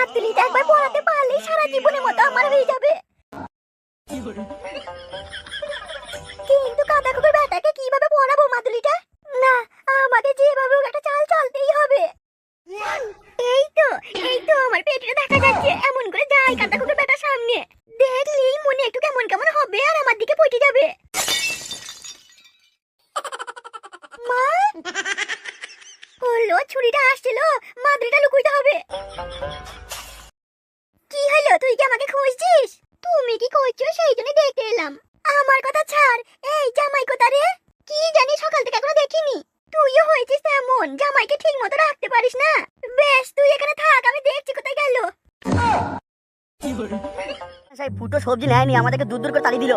মাতুলিটা একবার পড়াতে পারলেই সারা জীবনের মতো আমার হয়ে যাবে। কিন্তু কাদা কুকুর বেটাকে কিভাবে পড়াবো মাতুলিটা? না, আমাকে যেভাবে হোক একটা চাল চলতেই হবে। এই তো আমার পেটটা দেখা যাচ্ছে। এমন করে যাই কাদা কুকুর বেটার সামনে, দেখলেই মনে একটু কেমন কেমন হবে আর আমার দিকে পড়ে যাবে। মা, হলো ছুরিটা আসছিল, মাদুরিটা লুকুইতে হবে। কি হলো, তুই কি আমাকে খুঁজছিস? তুমি কি করছো সেই জন্য দেখতে এলাম। আমার কথা ছাড়, এই জামাই কোথারে? কি জানি সকাল থেকে এখনো দেখিনি। তুইও হয়েছিস এমন, জামাইকে ঠিক মতো রাখতে পারিস না। বেশ, তুই এখানে থাক, আমি দেখছি কোথায় গেল। সেই ফুটো সবজি নেয়নি, আমাদেরকে দূর দূর করে তাড়িয়ে দিল।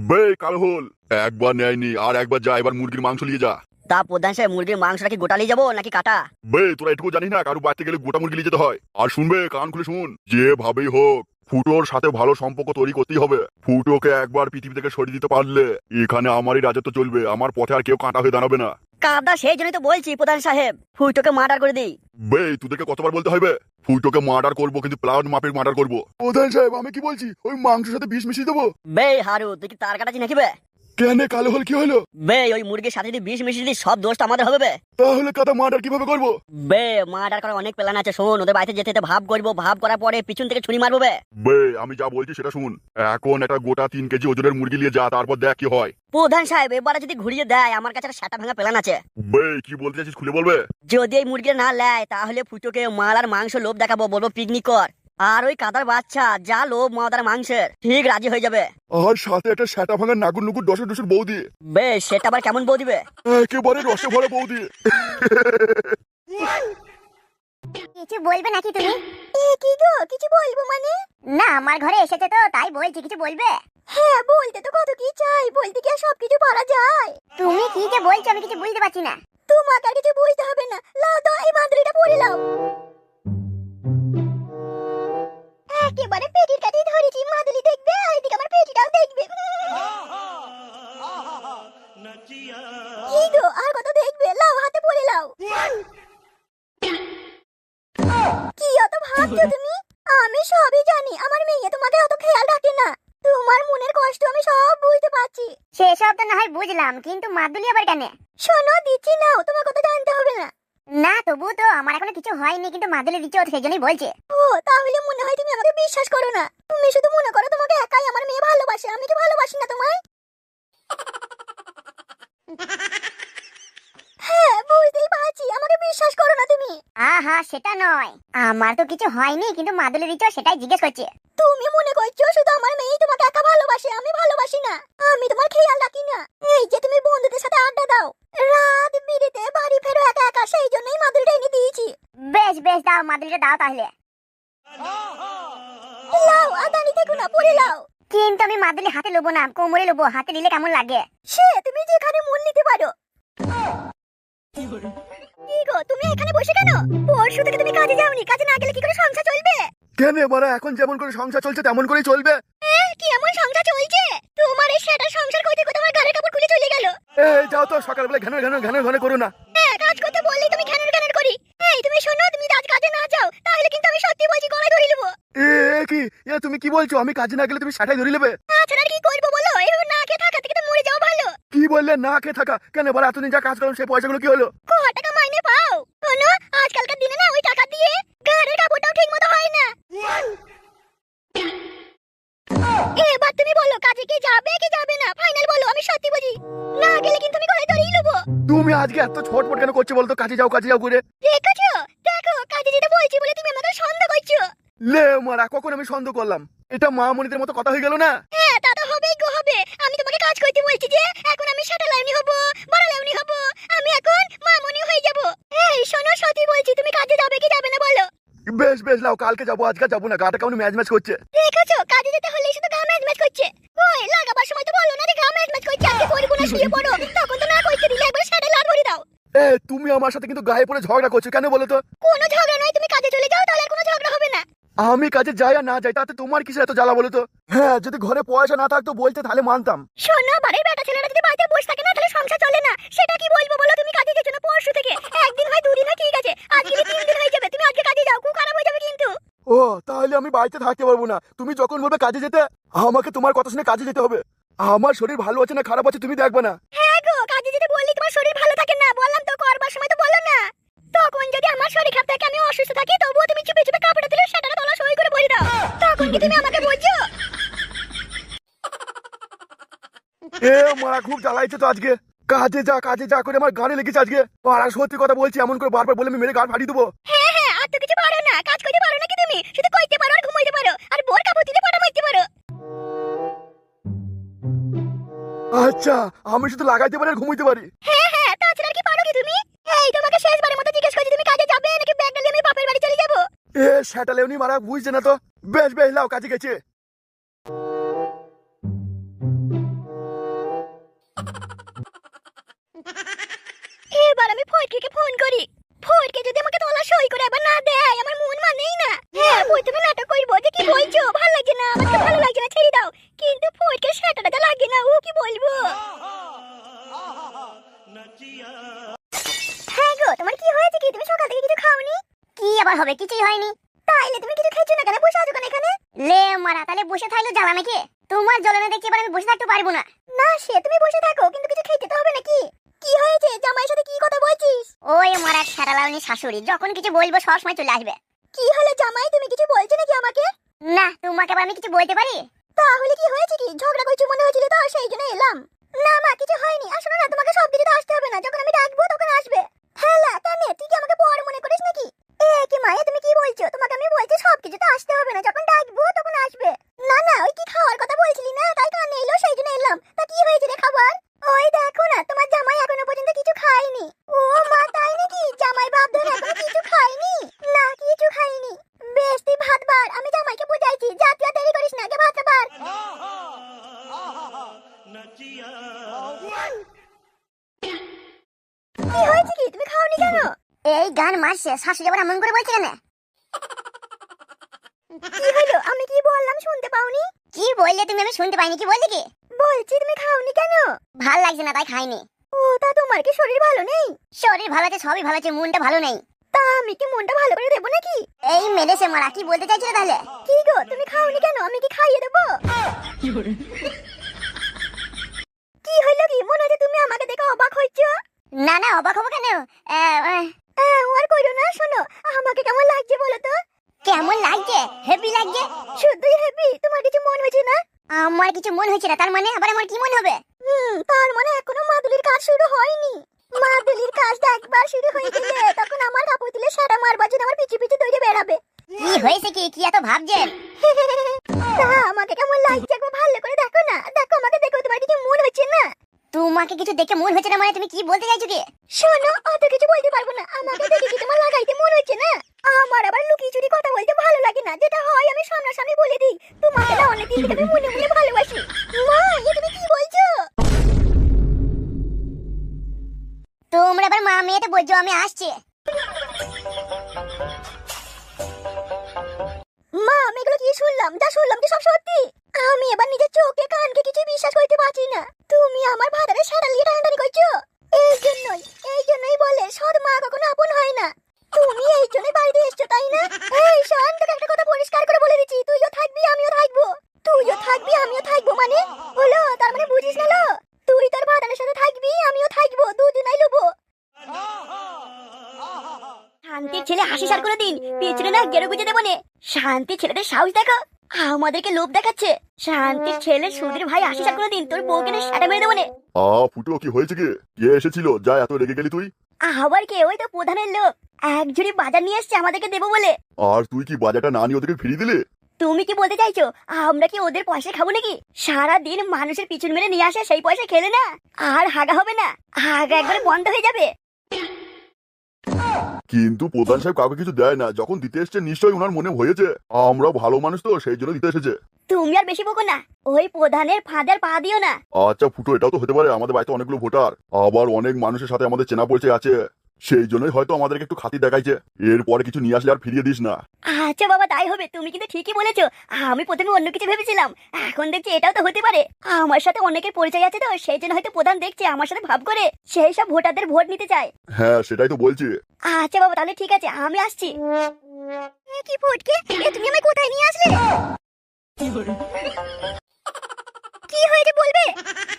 বে কালহল, একবার নেয়নি আর একবার যা, এবার মুরগির মাংস নিয়ে যা। তা প্রধান সাহেব, মুরগির মাংসটা কি গোটা নিয়ে যাবো নাকি কাটা? বে তোরা এটুকু জানিস না কারু বাড়িতে গেলে গোটা মুরগি নিয়ে যেতে হয়? আর শুনবে, কান খুলে শুন, যেভাবেই হোক ফুটোর সাথে ভালো সম্পর্ক তৈরি করতেই হবে। ফুটোকে একবার পৃথিবী থেকে সরিয়ে দিতে পারলে এখানে আমারই রাজত্ব চলবে, আমার পথে আর কেউ কাঁটা হয়ে দাঁড়াবে না। কাদা, সেই জন্যই তো বলছি প্রধান সাহেব, ফুটোকে মার্ডার করে দিই। বে তোদেরকে কতবার বলতে হবে? ফুটোকে মার্ডার করবো, কিন্তু প্লাউড মাপের মার্ডার করবো। প্রধান সাহেব আমি কি বলছি, ওই মাংসের সাথে বিষ মিশিয়ে দেবো। বে হারু, তুই কি তার কাটাচ্ছি নাকি বে? কেন কালহল কি হলো? বে ওই মুরগির সাথে যদি বিষ মিশিয়ে দিই সব দোষটা আমাদের হবে বে। তাহলে কাটা মার্ডার কিভাবে করবো? বে মার্ডার করার অনেক প্ল্যান আছে, শোন। ওদের বাড়িতে যেতে যেতে ভাব করবো, ভাব করার পরে পিছন থেকে ছুরি মারবো বে। বে আমি যা বলছি সেটা শুন, এখন একটা গোটা 3 কেজি ওজনের মুরগি নিয়ে যা, তারপর দেখ কি হয়। প্রধান সাহেব এবারে যদি ঘুরিয়ে দেয়, আমার কাছে একটা সেটা ভাঙা প্ল্যান আছে। বে কি বলতে চাইছিস খুলে বলবে? যদি এই মুরগিটা না নেয় তাহলে ফুটোকে মাল আর মাংস লোভ দেখাবো, বলবো পিকনিক কর। আর ওই কাদার বাচ্চা যা লোভ মাদার মাংসের, ঠিক রাজি হয়ে যাবে। আর সাথে একটা সেটা ভাঙা নাগুর নুগুর ডসর ডসর বউ দিয়ে, বেশ, সেটা আবার কেমন বউ দিবে? একেবারে রসে ভরা বউ দিয়ে। কিছু বলবে নাকি তুমি? কি গো, কিছু বলবো মানে? না, আমার ঘরে এসেছে তো তাই বলছি, কিছু বলবে? হ্যাঁ, বলতে তো কত কি চাই, বলতে কি আর সবকিছু পারা যায়? তুমি কি যে বলছো আমি কিছু বুঝতে পারছি না। তোমাকে আর কিছু বুঝতে হবে না, লাও তো এই মাদুরিটা পরে লাও। একেবারে পেটির কাছে ধরেছি, মাদুরি দেখবে আর এদিকে আমার পেটিটাও দেখবে। কি গো, আর কত দেখবে? লাও, হাতে পরে লাও। কি অত ভাবছো তুমি? আমি সবই জানি, আমার মেয়ে তোমাকে অত খেয়াল রাখে না। তোমার মনের কষ্ট আমি সব বুঝতে পারছি। সেসব তো না হয় বুঝলাম, কিন্তু মাদুলি আবার কেন? শোনো, দিচ্ছি, নাও, তোমার কথা জানতে হবে না। না, তবু তো আমার এখনো কিছু হয়নি, কিন্তু মাদুলি দিচ্ছ সেই জন্যই বলছে। ও, তাহলে মনে হয় তুমি আমাকে বিশ্বাস করো না। তুমি শুধু মনে করো তোমাকে একাই আমার মেয়ে ভালোবাসে, আমি কি ভালোবাসি না তোমায়? হ্যাঁ, বুঝতেই পারছি, আমাকে বিশ্বাস করো না তুমি। আহা, সেটা নয়, আমার তো কিছু হয়নি, কিন্তু মাদুলি দিচ্ছ সেটাই জিজ্ঞেস করছে। তুমি মনে করছো শুধু আমার মেয়েই তোমাকে একা ভালোবাসে, আমি ভালোবাসি না? আমি তোমার খেয়াল রাখি না? এই যে তুমি বন্ধুদের সাথে আড্ডা দাও, রাত বিরেতে বাড়ি ফেরো একা একা, সেই জন্যই মাদুলিটা এনে দিয়েছি। বেশ বেশ, দাও মাদুলিটা দাও তাহলে। লাও, আদানি থেকো না, পরে লাও। কিন্তু আমি মাদুলি হাতে লবো না, কোমরে লবো, হাতে নিলে কেমন লাগে? সে তুমি যেখানে মন নিতে পারো। কি গো, তুমি এখানে বসে কেন? পরশু থেকে তুমি কাজে যাওনি, কাজে না গেলে কি করে সংসার চলবে? কেন বড়, এখন যেমন করে সংসার চলছে তেমন করেই চলবে। কি এমন সংসার চলছে? তোমার এই সেটা সংসার করতে করতে আমার গাড়ির কাপড় খুলে চলে গেল। এই যাও তো, সকালবেলা ঘন করো না। হ্যাঁ, কাজ করতে বললেই তুমি ঘ্যানর করি। এই তুমি শোনো, তুমি আজ কাজে না যাও তাহলে কিন্তু আমি সত্যি বলছি গলায় ধরে নেবো। কি তুমি কি বলছো? আমি কাজে না গেলে তুমি সাটাই ধরে নেবে? তাছাড়া কি করবো বলো? এভাবে না খেয়ে থাকা থেকে তো মরে যাওয়া ভালো। কি বললে না খেয়ে থাকা? কেন বড়, এতদিন যা কাজ করলাম সেই পয়সাগুলো কি হলো? ক টাকা মাইনে পাও? শোনো, আজকালকার দিনে না ওই টাকা দিয়ে গাড়ির কাপড়টাও ঠিক মতো হয় না। এবার তুমি বলো, কাজে কি যাবে কি যাবে না? ফাইনাল বলো, আমি সত্যি বলি। না গেলে কিন্তু আমি গলায় ধরেই নেবো। তুমি আজকে এত ছটফট কেন করছো বলতো? কাজে যাও করে। দেখো, কাজে যেতে বলছি বলে তুমি আমাকে সন্দেহ করছো। লে মারা, কখন আমি সন্দেহ করলাম? এটা মা মনিদের মতো কথা হয়ে গেল না? হ্যাঁ, তা তো হবেই গো, হবে। আমি তোমাকে কাজ করতে বলছি যে এখন আমি সেটা লাইনি হব, বড় লাইনি হব, আমি এখন মামুনি হয়ে যাব। এই শোনো, সত্যি বলছি, তুমি কাজে যাবে কি যাবে না বলো? বেশ বেশ, লাও, কালকে যাবো, আজকে যাবো না। গাটা কেমন ম্যাচ করছে। দেখেছো, কাজে যেতে হলে শুধু গা ম্যাচ করছে। ওই লাগাবার সময় তো বলো না যে গা ম্যাচ করছে, আজকে করবো না, শুয়ে পড়ো। তখন তো না করতে দিলে একবার সেটা লাড় ভরে দাও। তুমি আমার সাথে কিন্তু গায়ে পড়ে ঝগড়া করছো কেন বলো তো? কোনো ঝগড়া নয়, তুমি কাজে চলে যাও, তাহলে আর কোনো ঝগড়া হবে না। আমি কাজে যাই আর না যাই তাতে তোমার কিসের এত জ্বালা বলো তো? হ্যাঁ, যদি ঘরে পয়সা না থাকতো বলতে তাহলে মানতাম। শোনো, বাড়ির বেটা ছেলেরা যদি বাড়িতে বসে থাকে না, তাহলে সংসার চলে না। সেটা কি বলবো বলো? তুমি কাজে যেছো না পরশু থেকে, একদিন হয় দুদিন হয় ঠিক আছে, আজকে 3 দিন হয়ে যাবে। তুমি আজকে কাজে যাও। তাহলে আমি বাড়িতে থাকতে পারবো না। তুমি যখন বলবে কাজে যেতে, আমাকে তোমার কথা শুনে কাজে যেতে হবে। আমার শরীর ভালো আছে না খারাপ আছে তুমি দেখবে না। হ্যাঁ গো, কাজে যেতে বললি তোমার শরীর ভালো থাকে না, বললাম তো করবার সময় তো বলো না। তখন যদি আমার শরীর খারাপ থাকে, আমি অসুস্থ থাকি, তবুও তুমি চুপে চুপে কাপড় তুলে সেটার তলা সই করে বলে দাও। তখন কি তুমি আমাকে বলছো? এ মারা খুব জ্বালাইছে তো আজকে। কাজে যা করে আমার গানে লেগেছে আজকে। আর সত্যি কথা বলছি, এমন করে বারবার বলে আমি মেরে গান ফাটিয়ে দেবো। হ্যাঁ হ্যাঁ, আর তো কিছু পারো না, কাজ করতে পারো নাকি তুমি? শুধু কইতে পারো আর ঘুমাইতে পারো, আর বোর কাপড় তুলে পাটা মারতে পারো। আচ্ছা, আমি শুধু লাগাইতে পারি আর ঘুমাইতে পারি। হ্যাঁ হ্যাঁ, তাছাড়া আর কি পারো কি তুমি? এই তোমাকে শেষবারের মতো জিজ্ঞেস করছি, তুমি কাজে যাবে নাকি ব্যাগ নিয়ে আমি বাপের বাড়ি চলে যাবো? এ সেটা লেউনি মারা বুঝছে না তো। বেশ লাও, কাজে গেছে। এবার আমি ফটকে ফোন করি। ফটকে যদি আমাকে তলা সই করে একবার না দেয়, আমার মন মানেই না। হ্যাঁ, বই তুমি নাটক করবো যে কি বলছো, ভালো লাগছে না, আমাকে ভালো লাগছে না, ছেড়ে দাও। কিন্তু ফটকে সেটাটা লাগে না, ও কি বলবো? হ্যাঁ গো, তোমার কি হয়েছে কি? তুমি সকাল থেকে কিছু খাওনি? কি আবার হবে, কিছুই হয়নি। তাইলে তুমি কিছু খেয়েছো না কেন? বসে আছো কেন এখানে? লে মারা, তাহলে বসে থাকলে জ্বালা নাকি? তোমার জ্বলনে দেখি এবার আমি বসে থাকতে পারবো না। না, সে তুমি বসে থাকো, কিন্তু কিছু খেতে তো হবে নাকি? কি হয়েছে? জামাইয়ের সাথে কি কথা বলছিস? ওই আমার এক সারালাউনি শাশুড়ি, যখন কিছু বলবো সবসময় চলে আসবে। কি হলো জামাই, তুমি কিছু বলছো নাকি আমাকে? না, তোমাকে আবার আমি কিছু বলতে পারি? তাহলে কি হয়েছে কি? ঝগড়া করছো মনে হচ্ছিল তো, সেই জন্য এলাম। না মা, কিছু হয়নি। আসলে না, তোমাকে সব কিছুতে আসতে হবে না, যখন আমি ডাকবো তখন আসবে। হ্যাঁ কেন, তুই কি আমাকে বড় মনে করিস নাকি? এ কি মায়ে, তুমি কি বলছো? তোমাকে আমি বলছি সব কিছুতে আসতে হবে না, যখন ডাকবো তখন আসবে। না না, ওই কি খাওয়ার কথা বলছিলি না, তাই কানে এলো, সেই জন্য এলাম। তা কি হয়েছে রে খাবার? ওই দেখো না, তোমার জামাই এখনো পর্যন্ত কিছু খায়নি। ও মা, তাই নাকি? জামাই বাপ ধরে এখনো কিছু খায়নি? না, কিছু খাইনি। বেশ, তুই ভাত বার, আমি জামাইকে বুঝাইছি। যা, তুই আর দেরি করিস না, গে ভাতটা বার। কি হয়েছে কি? তুমি খাওনি কেন? এই গান মারছে, শাশুড়ি আবার এমন করে বলছে কেন? কি হলো? আমি কি বললাম শুনতে পাওনি? কি বললে তুমি? আমি শুনতে পাইনি। কি বললি কি? বলছি তুমি খাওনি কেন? ভাল লাগছে না তাই খাইনি। ও, তা তোমার কি শরীর ভালো নেই? শরীর ভালো আছে, সবই ভালো আছে, মনটা ভালো নেই। তা আমি কি মনটা ভালো করে দেবো নাকি? এই মেরেছে মারা, কি বলতে চাইছিলে তাহলে? কি গো, তুমি খাওনি কেন? আমি কি খাইয়ে দেবো? কি হইলো কি? মনে হচ্ছে তুমি আমাকে দেখে অবাক হইছো। না না, অবাক হবো কেন? আর কইরো না। শোনো, আমাকে কেমন লাগছে বলো তো? কেমন লাগছে? হেভি লাগছে। শুধুই হেভি? তোমার কিছু মন হয়েছে না? আমার কিছু মন হয়েছে না, তার মানে আবার আমার কি মন হবে? তার মানে এখনো মাদুলির কাজ শুরু হয়নি। মাদুলির কাজটা একবার শুরু হয়ে গেলে তখন আমার কাপড় তুলে সারা মারবার জন্য আমার পিছু পিছু দৌড়ে বেড়াবে। কি হয়েছে কি? কি এত ভাবছেন? তা আমাকে কেমন লাগছে একবার ভালো করে দেখো না। দেখো আমাকে, দেখো, তোমার কিছু মন হচ্ছে না? তোমাকে কিছু দেখে মন হচ্ছে না মানে তুমি কি বলতে চাইছো কি? শোনো, অত কিছু বলতে পারবো না। আমাকে দেখে কি তোমার লাগাইতে মন হচ্ছে না? আমার আবার লুকিয়ে চুরি কথা বলতে ভালো লাগে না। যেটা হয় আমি সামনাসামনি বলে দিই। তোমাকে না অনেকদিন থেকে আমি মনে মনে ভালোবাসি। মা, এ তুমি কি বলছো? তোমরা আবার মা মেয়েতে বলছো, আমি আসছি। মা, আমি এগুলো কি শুনলাম? যা শুনলাম কি সব সত্যি? আমি এবার নিজের চোখে কানকে কিছু বিশ্বাস করতে পারছি না। তুমি আমার ভাতারে সারা লিয়ে টানাটানি করছো। এই জন্যই বলে সৎ মা কখনো আপন হয় না। তুমি এই জন্যই বাড়িতে এসছো, তাই না? এই শোন, তোকে একটা কথা পরিষ্কার করে বলে দিচ্ছি, তুইও থাকবি আমিও থাকবো। তুইও থাকবি আমিও থাকবো মানে হলো, তার মানে বুঝিস না লো? তুই তোর ভাতারের সাথে থাকবি, আমিও থাকবো, দুজনাই লুবো। শান্তির ছেলে হাসি সার করে দিন, পেছনে না গেরো গুজে দেবো নে। শান্তির ছেলেদের সাহস দেখো, আমাদেরকে লোভ দেখাচ্ছে। শান্তির ছেলে সুধীর ভাই হাসি সার করে দিন, তোর বউকে না সাটা মেরে দেবো নে। ফুটো, কি হয়েছে কি? কে এসেছিল যা এত রেগে গেলি তুই? আবার কে? ওই তো প্রধানের লোক, এক ঝুড়ি বাজার নিয়ে এসছে আমাদেরকে দেবো বলে। আর তুই কি বাজারটা না নিয়ে ওদেরকে ফিরিয়ে দিলি? তুমি কি বলতে চাইছো আমরা কি ওদের পয়সা খাবো নাকি? সারা দিন মানুষের পিছন মেরে নিয়ে আসে, সেই পয়সা খেলে না আর হাগা হবে না, হাগা একবারে বন্ধ হয়ে যাবে। কিন্তু প্রধান সাহেব কাউকে কিছু দেয় না, যখন দিতে এসছে নিশ্চয়ই ওনার মনে হয়েছে আমরা ভালো মানুষ তো, সেই জন্য দিতে এসেছে। তুমি আর বেশি বকো না, ওই প্রধানের ফাঁদের পা দিও না। আচ্ছা ফুটো, এটাও তো হতে পারে আমাদের বাড়িতে অনেকগুলো ভোটার, আবার অনেক মানুষের সাথে আমাদের চেনা পরিচয় আছে, সেই জন্যই হয়তো আমাদেরকে একটু খাতির দেখাইছে। এরপরে কিছু নিয়ে আসলে আর ফিরিয়ে দিস না। আচ্ছা বাবা, তাই হবে। তুমি কিন্তু ঠিকই বলেছো, আমি প্রথমে অন্য কিছু ভেবেছিলাম, এখন দেখছি এটাও তো হতে পারে। আমার সাথে অনেকের পরিচয় আছে তো, সেই জন্য হয়তো প্রধান দেখছে আমার সাথে ভাব করে সেই সব ভোটারদের ভোট নিতে চায়। হ্যাঁ, সেটাই তো বলছি। আচ্ছা বাবা, তাহলে ঠিক আছে, আমি আসছি। কি ফটকে, তুমি আমায় কোথায় নিয়ে আসলে? কি হয়েছে বলবে?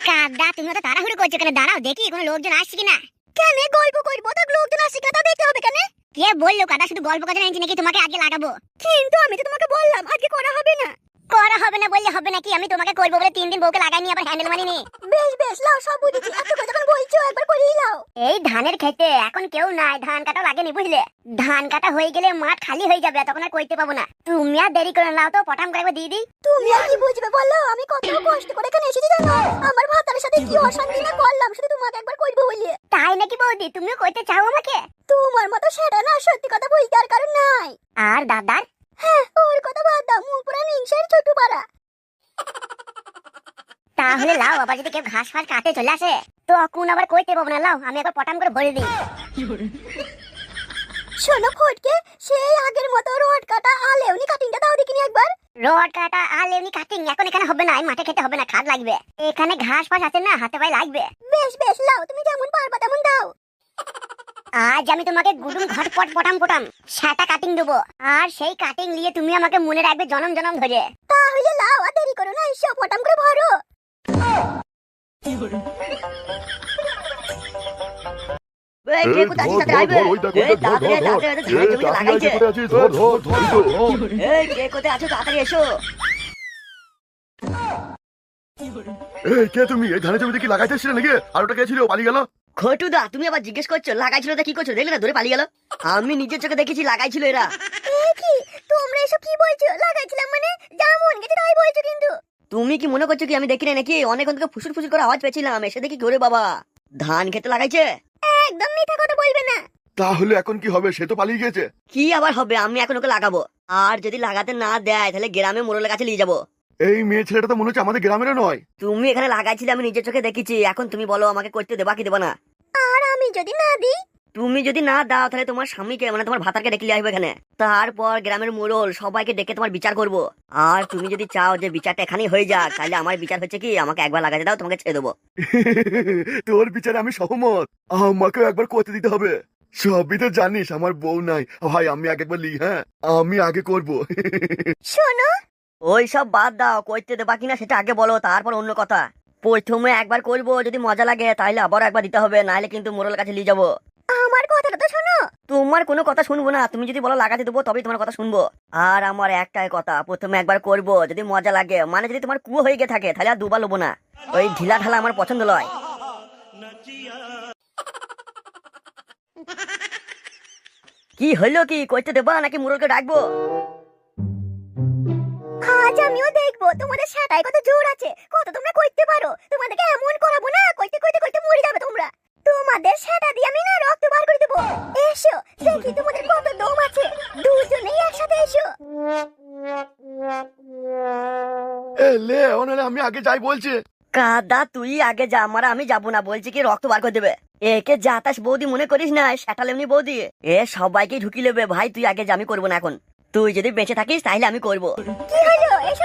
কাদা, তুমি তো তাড়াহুড়ো করছো কেন? দাঁড়াও দেখি কোনো লোকজন আসছে কিনা। কেন গল্প করবো তো, লোকজন আসছে কিনা তা দেখতে হবে কেন? কে বললো কাদা শুধু গল্প কথা জানছি নাকি তোমাকে আজকে লাগাবো? কিন্তু আমি তো তোমাকে বললাম আজকে করা হবে না। করা হবে না বললে হবে নাকি? আমি তোমাকে করবো বলে 3 দিন বউকে লাগাইনি, আবার হ্যান্ডেল মানিনি। বেশ বেশ, লাও সব বুঝেছি। এত কথা যখন বলছো একবার করেই লাও। এই ধানের খেতে এখন কেউ নাই, ধান কাটা লাগেনি বুঝলে। ধান কাটা হয়ে গেলে মাঠ খালি হয়ে যাবে, তখন আর কইতে পাবো না। তুমি আর দেরি করে নাও তো, পটাম করে একবার দিয়ে দিই। তুমি আর কি বুঝবে বলো? আমি কত কষ্ট করে এখানে এসেছি জানো? আমার ভাতার সাথে কি অশান্তি না করলাম শুধু তোমাকে একবার কইবো বলে। তাই নাকি বৌদি? তুমিও কইতে চাও আমাকে? তোমার মতো সেটা না, সত্যি কথা বলতে আর কারণ নাই। আর দাদার? হ্যাঁ, ওর কথা বাদ দাও, মুখ পুরা নিংসের ছোট পাড়া। তাহলে লাও, আবার যদি কেউ ঘাস ফাস কাটে চলে আসে তখন আবার কইতে পাবো না। লাও আমি একবার পটাম করে ভরে দিই। শোনো ফটকে, সেই আগের মতো রড কাটা আলেউনি কাটিংটা দাও দেখিনি একবার। রড কাটা আলেউনি কাটিং এখন এখানে হবে না, এই মাঠে খেতে হবে না, খাদ লাগবে। এখানে ঘাস ফাস আছে না, হাতে পায়ে লাগবে। বেশ বেশ, লাও তুমি যেমন পারবা তেমন দাও। আজ আমি তোমাকে গুডুম ঘটপট পটাম পটাম সেটা কাটিং দেবো, আর সেই কাটিং নিয়ে তুমি আমাকে মনে রাখবে জনম জনম ধরে। তাহলে লাও, আর দেরি করো না, এসো পটাম করে ভরো। এই কে কোথায় আছিস? তাড়াতাড়ি আইবে। এই তাড়াতাড়ি তাড়াতাড়ি ধান জমিতে লাগাইছে। এই কে কোথায় আছো? তাড়াতাড়ি এসো। এই কে তুমি? এই ধানের জমিতে কি লাগাইতেছিলে নাকি? আর ওটা কে ছিল, পালিয়ে গেল? খটুদা, তুমি আবার জিজ্ঞেস করছো লাগাইছিল তা কি করছো? দেখলে না ধরে পালিয়ে গেল। আমি নিজের চোখে দেখেছি লাগাইছিল এরা। কি তোমরা এসব কি বলছো? লাগাইছিলাম মানে যা মন গেছে তাই বলছো। কিন্তু তুমি কি মনে করছো কি আমি দেখি নাই নাকি? অনেকক্ষণ থেকে ফুসুর ফুসুর করে আওয়াজ পেয়েছিলাম, এসে দেখি ঘুরে বাবা ধান খেতে লাগাইছে। একদম মিথ্যা কথা বলবে না। তাহলে এখন কি হবে? সে তো পালিয়ে গেছে। কি আবার হবে? আমি এখন ওকে লাগাবো, আর যদি লাগাতে না দেয় তাহলে গ্রামে মোড়লের কাছে নিয়ে যাবো। এই মেয়ে ছেলেটা তো মনে হচ্ছে আমাদের গ্রামেরও নয়। তুমি এখানে লাগাইছিলে, আমি নিজের চোখে দেখেছি। এখন তুমি বলো আমাকে করতে দেবা কি দেবা না? আর আমি যদি না দিই? তুমি যদি না দাও তাহলে তোমার স্বামীকে মানে তোমার ভাতারকে ডেকে নিয়ে আসবে এখানে। তারপর গ্রামের মোড়ল সবাইকে ডেকে তোমার বিচার করব। আর তুমি যদি চাও যে বিচারটা এখানেই হয়ে যাক, তাহলে আমার বিচার হচ্ছে কি, আমাকে একবার লাগাতে দাও, তোমাকে ছেড়ে দেবো। তোর বিচারে আমি সহমত। আমাকে একবার করতে দিতে হবে। সবই তো জানিস আমার বউ নাই ভাই, আমি আগে একবার লি। হ্যাঁ, আমি আগে করব। শোনো, ওই সব বাদ দাও, করতে দেবা কিনা সেটা আগে বলো, তারপর অন্য কথা। প্রথমে একবার করবো, যদি মজা লাগে তাহলে আবার একবার দিতে হবে, নাহলে কিন্তু মোড়লের কাছে নিয়ে যাবো। আমার কথাটা তো শোনো। তোমার কোনো কথা শুনবো না, তুমি যদি বলো লাগাতে দেবো তবেই তোমার কথা শুনবো। আর আমার একটাই কথা, প্রথমে একবার করবো, যদি মজা লাগে, মানে যদি তোমার কুয়ো হয়ে গিয়ে থাকে তাহলে আর দুবার লোবো না। ওই ঢিলা ঢালা আমার পছন্দ নয়। কি হইলো কি, করতে দেবা নাকি মোড়লকে ডাকবো? আজ আমিও দেখবো তোমাদের সেটাই কত জোর আছে, কত তোমরা করতে পারো। তোমাদেরকে এমন করাবো না, কইতে কইতে কইতে মরে যাবে তোমরা। তোমাদের সেটা দিয়ে আমি না রক্ত বার করে দেবো। এসো দেখি তোমাদের কত দম আছে, দুজনেই একসাথে এসো। লে ওনারে আমি আগে যাই বলছি। কাদা তুই আগে যা, আমার আমি যাবো না, বলছি কি রক্ত বার করে দেবে। একে যাতাস বৌদি মনে করিস না, সেটা লেমনি বৌদি, এ সবাইকে ঢুকি নেবে। ভাই তুই আগে যা, আমি করবো না এখন। তুই যদি বেঁচে থাকিস তাহলে আমি করবো। কি হলো? এসো